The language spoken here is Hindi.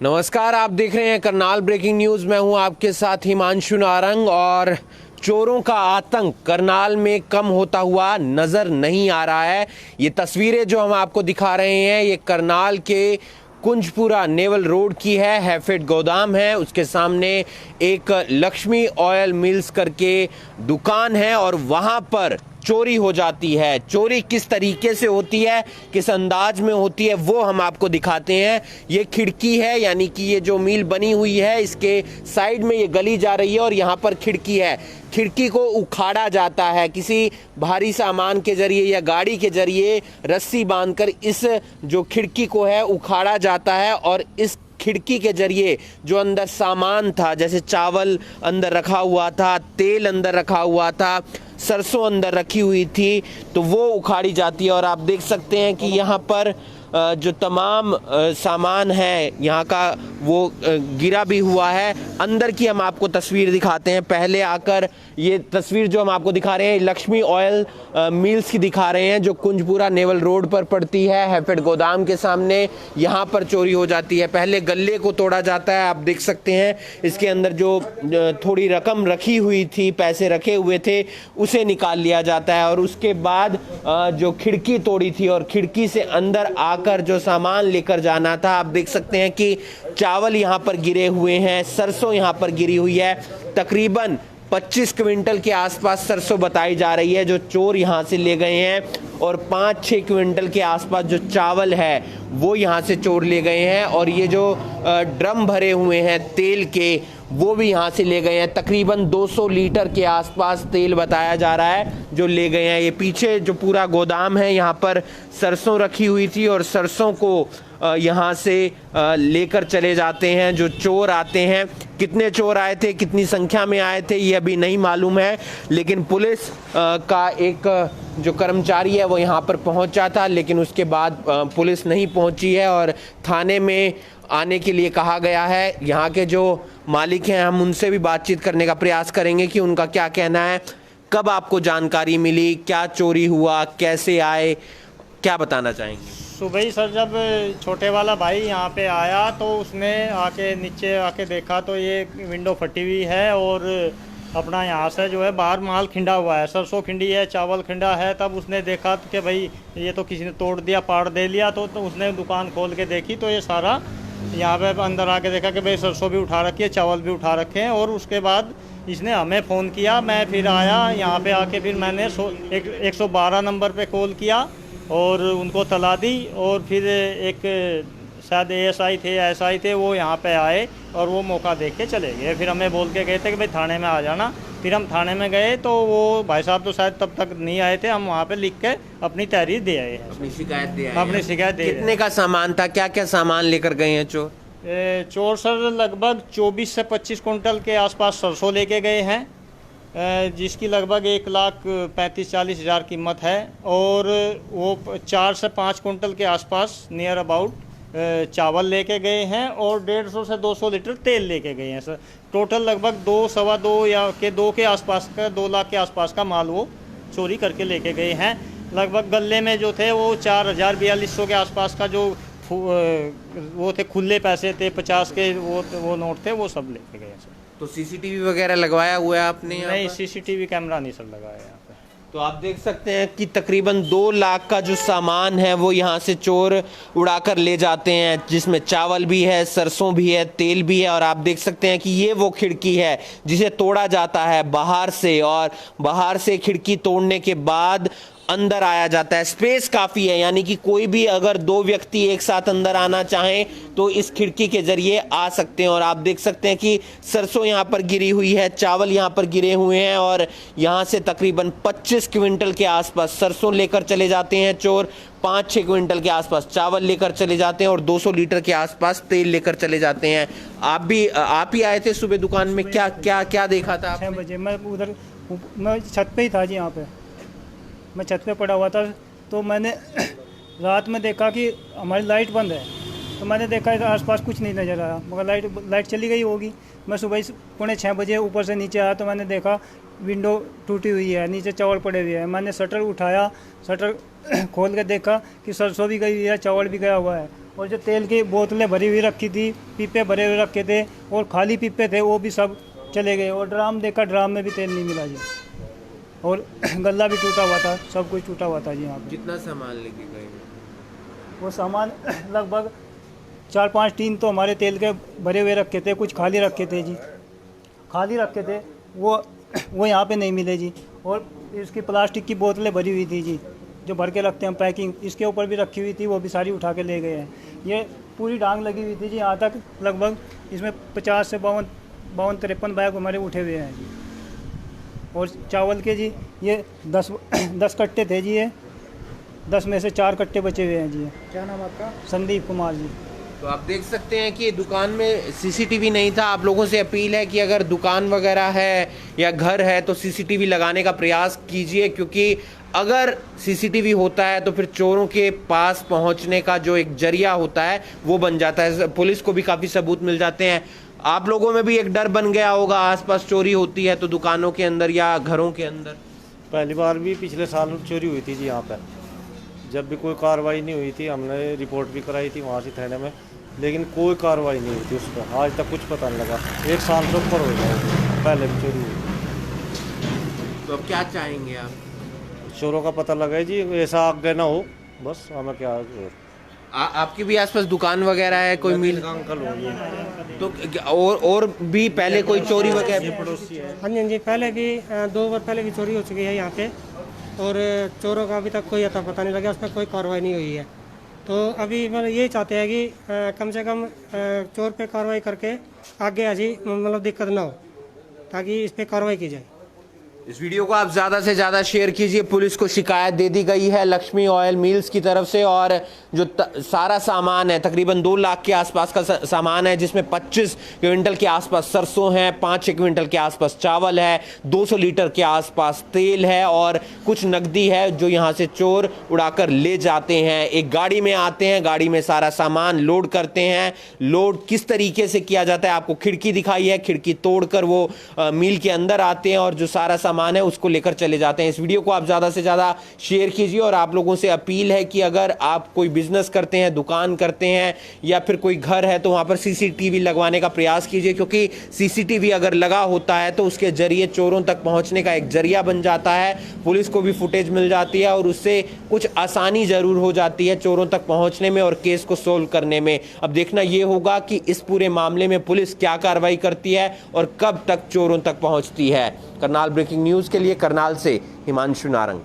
नमस्कार, आप देख रहे हैं करनाल ब्रेकिंग न्यूज़। मैं हूं आपके साथ हिमांशु नारंग। और चोरों का आतंक करनाल में कम होता हुआ नज़र नहीं आ रहा है। ये तस्वीरें जो हम आपको दिखा रहे हैं ये करनाल के कुंजपुरा नेवल रोड की है। हैफेड गोदाम है, उसके सामने एक लक्ष्मी ऑयल मिल्स करके दुकान है और वहाँ पर चोरी हो जाती है। चोरी किस तरीके से होती है, किस अंदाज में होती है, वो हम आपको दिखाते हैं। ये खिड़की है, यानी कि ये जो मिल बनी हुई है इसके साइड में ये गली जा रही है और यहाँ पर खिड़की है। खिड़की को उखाड़ा जाता है किसी भारी सामान के जरिए या गाड़ी के जरिए रस्सी बांधकर इस जो खिड़की को है उखाड़ा जाता है और इस खिड़की के जरिए जो अंदर सामान था, जैसे चावल अंदर रखा हुआ था, तेल अंदर रखा हुआ था, सरसों अंदर रखी हुई थी, तो वो उखाड़ी जाती है। और आप देख सकते हैं कि यहाँ पर जो तमाम सामान है यहाँ का वो गिरा भी हुआ है। अंदर की हम आपको तस्वीर दिखाते हैं। पहले आकर ये तस्वीर जो हम आपको दिखा रहे हैं लक्ष्मी ऑयल मिल्स की दिखा रहे हैं, जो कुंजपुरा नेवल रोड पर पड़ती है। हैफेड गोदाम के सामने यहाँ पर चोरी हो जाती है। पहले गल्ले को तोड़ा जाता है, आप देख सकते हैं इसके अंदर जो थोड़ी रकम रखी हुई थी, पैसे रखे हुए थे, उसे निकाल लिया जाता है। और उसके बाद जो खिड़की तोड़ी थी और खिड़की से अंदर आकर जो सामान लेकर जाना था, आप देख सकते हैं कि चावल यहाँ पर गिरे हुए हैं, सरसों यहाँ पर गिरी हुई है। तकरीबन 25 क्विंटल के आसपास सरसों बताई जा रही है जो चोर यहाँ से ले गए हैं। और 5-6 क्विंटल के आसपास जो चावल है वो यहाँ से चोर ले गए हैं। और ये जो ड्रम भरे हुए हैं तेल के, वो भी यहाँ से ले गए हैं। तकरीबन 200 लीटर के आसपास तेल बताया जा रहा है जो ले गए हैं। ये पीछे जो पूरा गोदाम है यहाँ पर सरसों रखी हुई थी और सरसों को यहाँ से लेकर चले जाते हैं जो चोर आते हैं। कितने चोर आए थे, कितनी संख्या में आए थे, ये अभी नहीं मालूम है, लेकिन पुलिस का एक जो कर्मचारी है वो यहाँ पर पहुँचा था, लेकिन उसके बाद पुलिस नहीं पहुँची है और थाने में आने के लिए कहा गया है। यहाँ के जो मालिक हैं हम उनसे भी बातचीत करने का प्रयास करेंगे कि उनका क्या कहना है। कब आपको जानकारी मिली, क्या चोरी हुआ, कैसे आए, क्या बताना चाहेंगे? सुबह ही सर, जब छोटे वाला भाई यहाँ पे आया तो उसने आके नीचे आके देखा तो ये विंडो फटी हुई है और अपना यहाँ से जो है बाहर माल खिंडा हुआ है, सरसों खिंडी है, चावल खिंडा है। तब उसने देखा कि भाई ये तो किसी ने तोड़ दिया, पाड़ दे लिया। तो उसने दुकान खोल के देखी तो ये सारा यहाँ पे अंदर आके देखा कि भाई सरसों भी उठा रखी है, चावल भी उठा रखे हैं। और उसके बाद इसने हमें फ़ोन किया, मैं फिर आया यहाँ पे। आके फिर मैंने 112 नंबर पे कॉल किया और उनको तला दी। और फिर एक शायद एएसआई थे, एसआई थे, वो यहाँ पे आए और वो मौका देख के चले गए। फिर हमें बोल के गए थे कि भाई थाने में आ जाना। फिर हम थाने में गए तो वो भाई साहब तो शायद तब तक नहीं आए थे। हम वहाँ पे लिख के अपनी तहरीर दे आए हैं, अपनी शिकायत दे आए। अपनी शिकायत दे। कितने का सामान था, क्या क्या सामान लेकर गए हैं चोर? चोर सर लगभग 24 से 25 कुंटल के आसपास सरसों लेके गए हैं, जिसकी लगभग 1,35,40 हज़ार कीमत है। और वो 4 से 5 कुंटल के आसपास नियर अबाउट चावल लेके गए हैं और 150 से 200 लीटर तेल लेके गए हैं सर। टोटल लगभग 2, सवा 2 या के 2 के आसपास का 2 लाख के आसपास का माल वो चोरी करके लेके गए हैं। लगभग गले में जो थे वो 4,4200 के आसपास का जो वो थे खुले पैसे थे, 50 के वो नोट थे, वो सब लेके गए सर। तो सीसीटीवी वगैरह लगवाया हुआ है आपने? नहीं, सीसीटीवी कैमरा नहीं सर लगाया यहाँ पे। तो आप देख सकते हैं कि तकरीबन 2 लाख का जो सामान है वो यहाँ से चोर उड़ाकर ले जाते हैं, जिसमें चावल भी है, सरसों भी है, तेल भी है। और आप देख सकते हैं कि ये वो खिड़की है जिसे तोड़ा जाता है बाहर से, और बाहर से खिड़की तोड़ने के बाद अंदर आया जाता है। स्पेस काफ़ी है, यानी कि कोई भी अगर 2 व्यक्ति एक साथ अंदर आना चाहें तो इस खिड़की के जरिए आ सकते हैं। और आप देख सकते हैं कि सरसों यहाँ पर गिरी हुई है, चावल यहाँ पर गिरे हुए हैं और यहाँ से तकरीबन 25 क्विंटल के आसपास सरसों लेकर चले जाते हैं चोर। 5-6 क्विंटल के आसपास चावल लेकर चले जाते हैं और 200 लीटर के आसपास तेल लेकर चले जाते हैं। आप ही आए थे सुबह दुकान में, क्या क्या क्या देखा था आपने? 6 बजे मैं छत पे ही था जी। यहाँ पे मैं छत पे पड़ा हुआ था तो मैंने रात में देखा कि हमारी लाइट बंद है। तो मैंने देखा आसपास कुछ नहीं नज़र आया, मगर लाइट चली गई होगी। मैं सुबह 5:45 बजे ऊपर से नीचे आया तो मैंने देखा विंडो टूटी हुई है, नीचे चावल पड़े हुए हैं। मैंने शटर उठाया, शटर खोल के देखा कि सरसों भी गई हुई है, चावल भी गया हुआ है। और जो तेल की बोतलें भरी हुई रखी थी, पीपे भरे हुए रखे थे और खाली पीपे थे वो भी सब चले गए। और ड्राम देखा, ड्राम में भी तेल नहीं मिला जी। और गल्ला भी टूटा हुआ था, सब कुछ टूटा हुआ था जी यहाँ पे। कितना सामान लेके गए? वो सामान लगभग 4-5 टीन तो हमारे तेल के भरे हुए रखे थे, कुछ खाली रखे थे जी, खाली रखे थे वो यहाँ पे नहीं मिले जी। और इसकी प्लास्टिक की बोतलें भरी हुई थी जी, जो भर के रखते हैं पैकिंग, इसके ऊपर भी रखी हुई थी, वो भी सारी उठा के ले गए हैं। ये पूरी डांग लगी हुई थी जी यहाँ तक, लगभग इसमें 50 से 52-53 बैग हमारे उठे हुए हैं जी। और चावल के जी ये 10 कट्टे थे जी, ये 10 में से 4 कट्टे बचे हुए हैं जी। क्या नाम आपका? संदीप कुमार जी। तो आप देख सकते हैं कि दुकान में सीसीटीवी नहीं था। आप लोगों से अपील है कि अगर दुकान वगैरह है या घर है तो सीसीटीवी लगाने का प्रयास कीजिए, क्योंकि अगर सीसीटीवी होता है तो फिर चोरों के पास पहुंचने का जो एक जरिया होता है वो बन जाता है। पुलिस को भी काफ़ी सबूत मिल जाते हैं। आप लोगों में भी एक डर बन गया होगा, आसपास चोरी होती है तो दुकानों के अंदर या घरों के अंदर। पहली बार भी पिछले साल चोरी हुई थी जी यहाँ पर, जब भी कोई कार्रवाई नहीं हुई थी। हमने रिपोर्ट भी कराई थी वहाँ से थाने में, लेकिन कोई कार्रवाई नहीं हुई थी उस पर। आज तक कुछ पता नहीं लगा। 1 साल से ऊपर हो गया, पहले भी चोरी हुई। तो अब क्या चाहेंगे आप? चोरों का पता लगा जी, ऐसा आगे ना हो, बस हमें क्या। आपकी भी आसपास दुकान वगैरह है, कोई मिल अंकल होगी तो और भी पहले कोई चोरी वगैरह? पड़ोसी है। हाँ जी, हाँ जी, पहले भी 2 बार पहले भी चोरी हो चुकी है यहाँ पे, और चोरों का अभी तक कोई अता पता नहीं लगा, उस पर कोई कार्रवाई नहीं हुई है। तो अभी मतलब यही चाहते हैं कि कम से कम चोर पे कार्रवाई करके आगे ऐसी मतलब दिक्कत ना हो, ताकि इस पर कार्रवाई की जाए। इस वीडियो को आप ज़्यादा से ज़्यादा शेयर कीजिए। पुलिस को शिकायत दे दी गई है लक्ष्मी ऑयल मिल्स की तरफ से, और जो सारा सामान है तकरीबन 2 लाख के आसपास का सामान है, जिसमें 25 क्विंटल के आसपास सरसों है, 5-6 क्विंटल के आसपास चावल है, 200 लीटर के आसपास तेल है और कुछ नकदी है, जो यहाँ से चोर उड़ाकर ले जाते हैं। एक गाड़ी में आते हैं, गाड़ी में सारा सामान लोड करते हैं। लोड किस तरीके से किया जाता है, आपको खिड़की दिखाई है, खिड़की तोड़कर वो मिल के अंदर आते हैं और जो सारा सामान है उसको लेकर चले जाते हैं। इस वीडियो को आप ज़्यादा से ज़्यादा शेयर कीजिए, और आप लोगों से अपील है कि अगर आप कोई बिजनेस करते हैं, दुकान करते हैं या फिर कोई घर है तो वहाँ पर सीसीटीवी लगवाने का प्रयास कीजिए, क्योंकि सीसीटीवी अगर लगा होता है तो उसके जरिए चोरों तक पहुँचने का एक जरिया बन जाता है। पुलिस को भी फुटेज मिल जाती है और उससे कुछ आसानी ज़रूर हो जाती है चोरों तक पहुँचने में और केस को सोल्व करने में। अब देखना ये होगा कि इस पूरे मामले में पुलिस क्या कार्रवाई करती है और कब तक चोरों तक पहुँचती है। करनाल ब्रेकिंग न्यूज़ के लिए करनाल से हिमांशु नारंग।